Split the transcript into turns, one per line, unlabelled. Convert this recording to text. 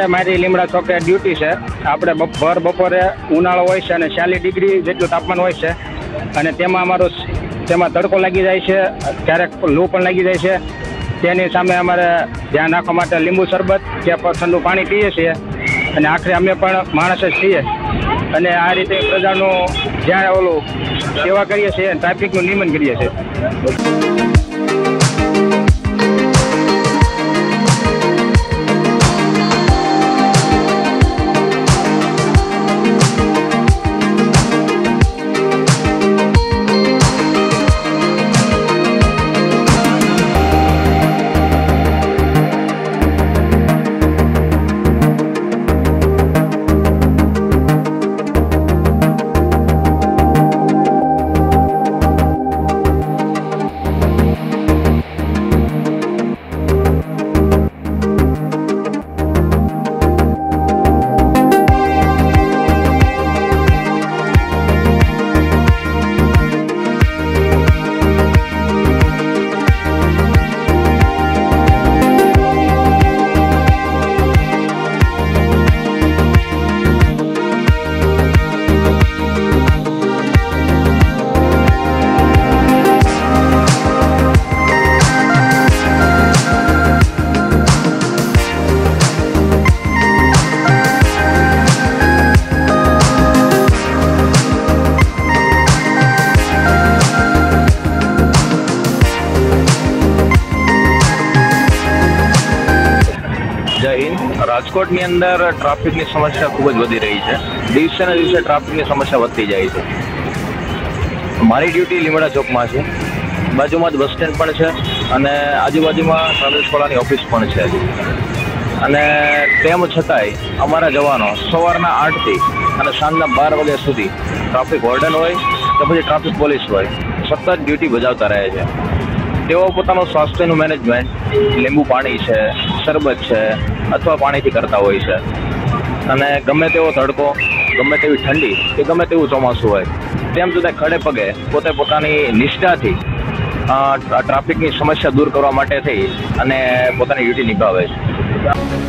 અત્યારે મારી લીમડા ચોકે ડ્યુટી છે. આપણે ભર બપોરે ઉનાળો હોય છે અને 40 ડિગ્રી જેટલું તાપમાન હોય છે અને તેમાં તડકો લાગી જાય છે, ક્યારેક લૂ પણ લાગી જાય છે. તેની સામે અમારે ધ્યાન રાખવા માટે લીંબુ શરબત કે ઠંડુ પાણી પીએ છીએ અને આખરે અમે પણ માણસ જ છીએ અને આ રીતે પ્રજાનું જ્યાં સેવા કરીએ છીએ, ટ્રાફિકનું નિયમન કરીએ છીએ.
રાજકોટની અંદર ટ્રાફિકની સમસ્યા ખૂબ જ વધી રહી છે. દિવસે ને દિવસે ટ્રાફિકની સમસ્યા વધતી જાય છે. મારી ડ્યુટી લીમડા ચોકમાં છે. બાજુમાં જ બસ સ્ટેન્ડ પણ છે અને આજુબાજુમાં ટ્રાવેલ્સવાળાની ઓફિસ પણ છે. અને તેમ છતાંય અમારા જવાનો સવારના 8થી અને સાંજના 12 વાગ્યા સુધી ટ્રાફિક વોર્ડન હોય કે પછી ટ્રાફિક પોલીસ હોય સતત ડ્યુટી બજાવતા રહે છે. તેઓ પોતાનું સ્વાસ્થ્યનું મેનેજમેન્ટ લીંબુ પાણી છે, શરબત છે અથવા પાણીથી કરતા હોય છે. અને ગમે તેવો તડકો, ગમે તેવી ઠંડી કે ગમે તેવું ચોમાસું હોય તેમ છતાં ખડે પગે પોતે પોતાની નિષ્ઠાથી ટ્રાફિકની સમસ્યા દૂર કરવા માટે થઈ અને પોતાની ડ્યુટી નિભાવે છે.